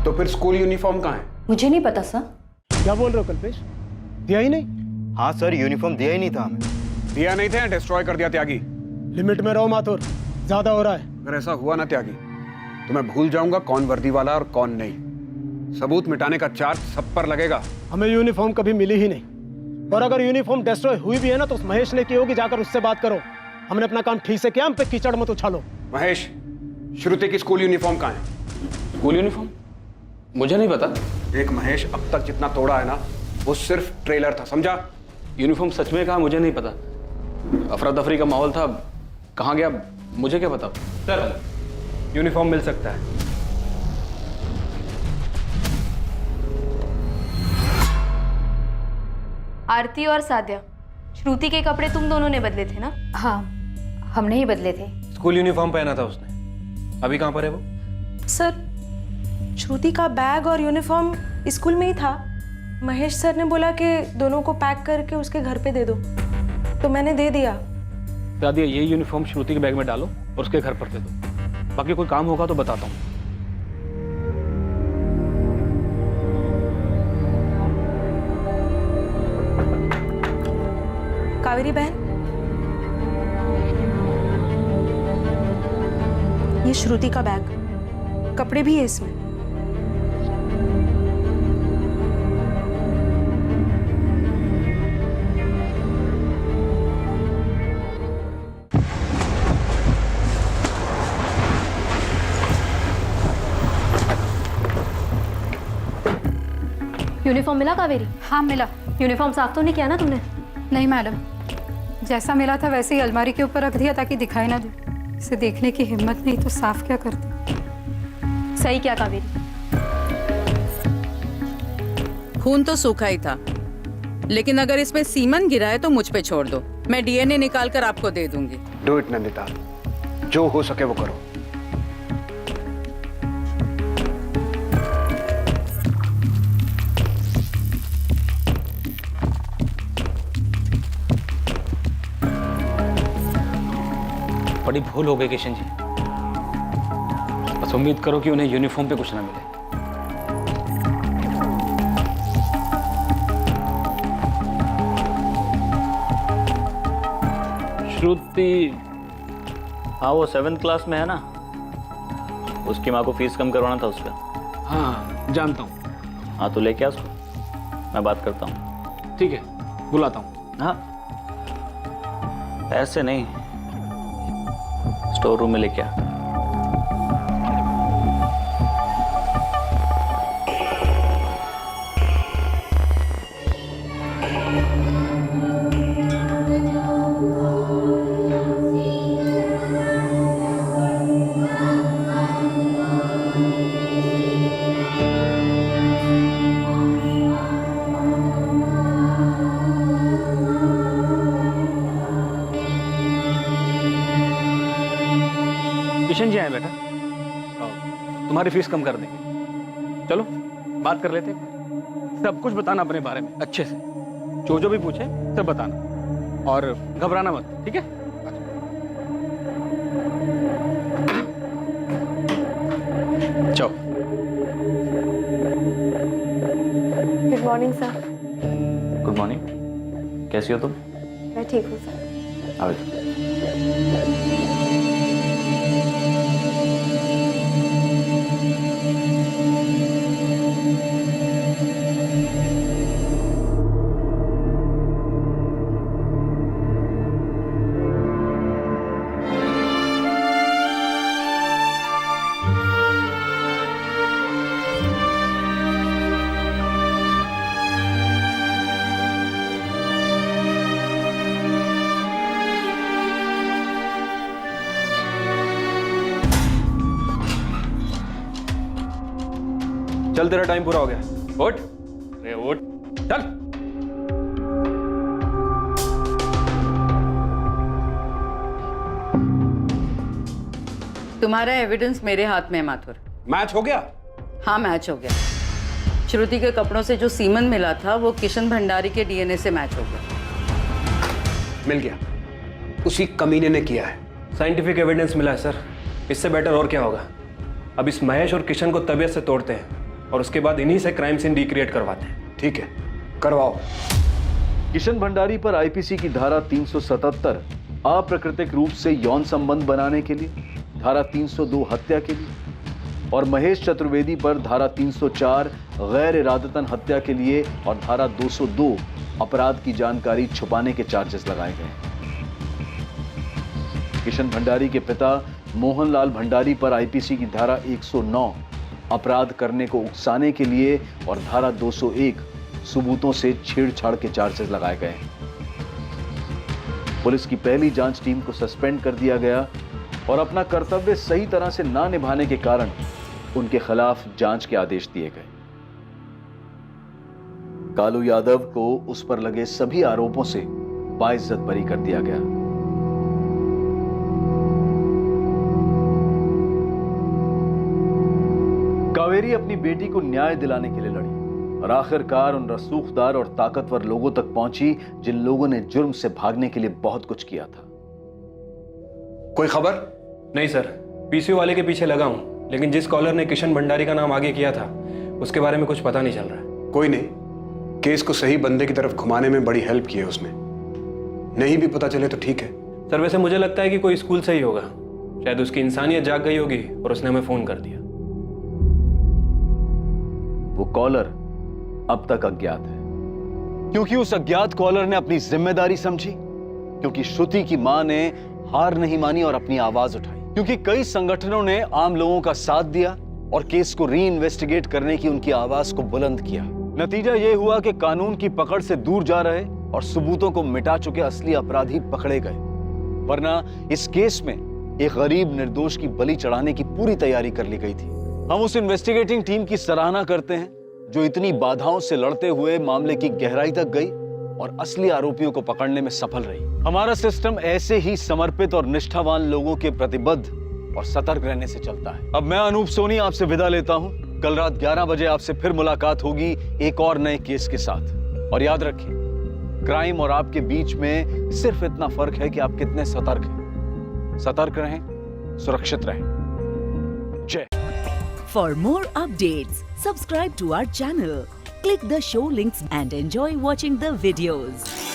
तो फिर स्कूल यूनिफॉर्म कहाँ है? मुझे नहीं पता सर। क्या बोल रहे हो कल्पेश? दिया ही नहीं? हाँ सर, यूनिफॉर्म दिया ही नहीं था हमें। दिया नहीं था, डिस्ट्रॉय कर दिया त्यागी। लिमिट में रहो माथुर, ज्यादा हो रहा है। अगर ऐसा हुआ ना त्यागी, तो मैं भूल जाऊंगा कौन वर्दी वाला और कौन नहीं। सबूत मिटाने का चार्ज सब पर लगेगा। हमें यूनिफॉर्म कभी मिली ही नहीं। और अगर यूनिफॉर्म डिस्ट्रॉय हुई भी है ना तो उस महेश ने की होगी, जाकर उससे बात करो। हमने अपना काम ठीक से किया, हम पे कीचड़ मत उछालो। महेश, श्रुति की स्कूल यूनिफॉर्म कहाँ है? स्कूल यूनिफॉर्म मुझे नहीं पता। देख महेश, अब तक जितना तोड़ा है ना वो सिर्फ ट्रेलर था, समझा? यूनिफॉर्म सच में कहा मुझे नहीं पता। अफरा तफरी का माहौल था, कहाँ गया मुझे क्या पता। सर, यूनिफॉर्म मिल सकता है। आरती और साध्या, श्रुति के कपड़े तुम दोनों ने बदले थे ना? हाँ, हमने ही बदले थे। स्कूल यूनिफॉर्म पहना था उसने। अभी कहाँ पर है वो? सर, श्रुति का बैग और यूनिफॉर्म स्कूल में ही था। महेश सर ने बोला कि दोनों को पैक करके उसके घर पे दे दो, तो मैंने दे दिया। दादी, ये यूनिफॉर्म श्रुति के बैग में डालो और उसके घर पर दे दो। बाकी कोई काम होगा तो बताता हूँ। कावेरी बहन, ये श्रुति का बैग, कपड़े भी है इसमें। यूनिफॉर्म मिला कावेरी? हाँ मिला। यूनिफॉर्म साफ तो नहीं किया ना तुमने? नहीं मैडम, जैसा मिला था वैसे ही अलमारी के ऊपर रख दिया ताकि दिखाई ना दे। इसे देखने की हिम्मत नहीं तो साफ क्या करती। सही क्या कावेरी? खून तो सूखा ही था, लेकिन अगर इसमें सीमन गिरा है तो मुझ पे छोड़ दो, मैं डीएनए निकाल कर आपको दे दूंगी। डू इट नंदिता, जो हो सके वो करो। बड़ी भूल हो गई किशन जी। बस उम्मीद करो कि उन्हें यूनिफॉर्म पे कुछ ना मिले। श्रुति, हाँ वो 7th क्लास में है ना, उसकी माँ को फीस कम करवाना था उसका। हाँ जानता हूँ। हाँ तो लेके आ उसको, मैं बात करता हूँ। ठीक है, बुलाता हूँ। हाँ ऐसे नहीं, स्टोर रूम में लेके आ। किशन जी आए बेटा, तुम्हारी फीस कम कर देंगे। चलो बात कर लेते हैं। सब कुछ बताना अपने बारे में अच्छे से, जो भी पूछे सब बताना और घबराना मत, ठीक है? चलो। Good morning sir. Good morning, कैसी हो तुम? मैं ठीक हूँ सर। आओ। चल, तेरा टाइम पूरा हो गया, उठ। अरे उठ, चल। तुम्हारा एविडेंस मेरे हाथ में है माथुर। मैच हो गया? हाँ मैच हो गया। श्रुति के कपड़ों से जो सीमन मिला था वो किशन भंडारी के डीएनए से मैच हो गया। मिल गया, उसी कमीने ने किया है। साइंटिफिक एविडेंस मिला है सर, इससे बेटर और क्या होगा। अब इस महेश और किशन को तबीयत से तोड़ते हैं और उसके बाद इन्हीं से क्राइम सीन रिक्रिएट करवाते हैं। ठीक है, करवाओ। किशन भंडारी पर आईपीसी की धारा 377 अप्राकृतिक रूप से यौन संबंध बनाने के लिए, धारा 302 हत्या के लिए और महेश चतुर्वेदी पर धारा 304 गैर इरादतन हत्या के लिए और धारा 202 अपराध की जानकारी छुपाने के चार्जेस लगाए गए। किशन भंडारी के पिता मोहनलाल भंडारी पर आईपीसी की धारा 109 अपराध करने को उकसाने के लिए और धारा 201 सबूतों से छेड़छाड़ के चार्जेस लगाए गए। पुलिस की पहली जांच टीम को सस्पेंड कर दिया गया और अपना कर्तव्य सही तरह से ना निभाने के कारण उनके खिलाफ जांच के आदेश दिए गए। कालू यादव को उस पर लगे सभी आरोपों से बाइज्जत बरी कर दिया गया। कावेरी अपनी बेटी को न्याय दिलाने के लिए लड़ी और आखिरकार उन रसूखदार और ताकतवर लोगों तक पहुंची जिन लोगों ने जुर्म से भागने के लिए बहुत कुछ किया था। कोई खबर? नहीं सर, पीसीओ वाले के पीछे लगा हूं, लेकिन जिस कॉलर ने किशन भंडारी का नाम आगे किया था उसके बारे में कुछ पता नहीं चल रहा है। कोई नहीं, केस को सही बंदे की तरफ घुमाने में बड़ी हेल्प की है उसने। नहीं भी पता चले तो ठीक है। सर वैसे मुझे लगता है कि कोई स्कूल से ही होगा, शायद उसकी इंसानियत जाग गई होगी और उसने हमें फोन कर दिया। वो कॉलर अब तक अज्ञात है, क्योंकि उस अज्ञात कॉलर ने अपनी जिम्मेदारी समझी, क्योंकि श्रुति की मां ने हार नहीं मानी और अपनी आवाज उठाई, क्योंकि कई संगठनों ने आम लोगों का साथ दिया और केस को री इन्वेस्टिगेट करने की उनकी आवाज को बुलंद किया। नतीजा यह हुआ कि कानून की पकड़ से दूर जा रहे और सबूतों को मिटा चुके असली अपराधी पकड़े गए, वरना इस केस में एक गरीब निर्दोष की बलि चढ़ाने की पूरी तैयारी कर ली गई थी। हम उस इन्वेस्टिगेटिंग टीम की सराहना करते हैं जो इतनी बाधाओं से लड़ते हुए मामले की गहराई तक गई और असली आरोपियों को पकड़ने में सफल रही। हमारा सिस्टम ऐसे ही समर्पित और निष्ठावान लोगों के प्रतिबद्ध और सतर्क रहने से चलता है। अब मैं अनूप सोनी आपसे विदा लेता हूं। कल रात 11 बजे आपसे फिर मुलाकात होगी एक और नए केस के साथ। और याद रखिए, क्राइम और आपके बीच में सिर्फ इतना फर्क है कि आप कितने सतर्क हैं। सतर्क रहें, सुरक्षित रहें। जय। For more updates, subscribe to our channel, click the show links and enjoy watching the videos.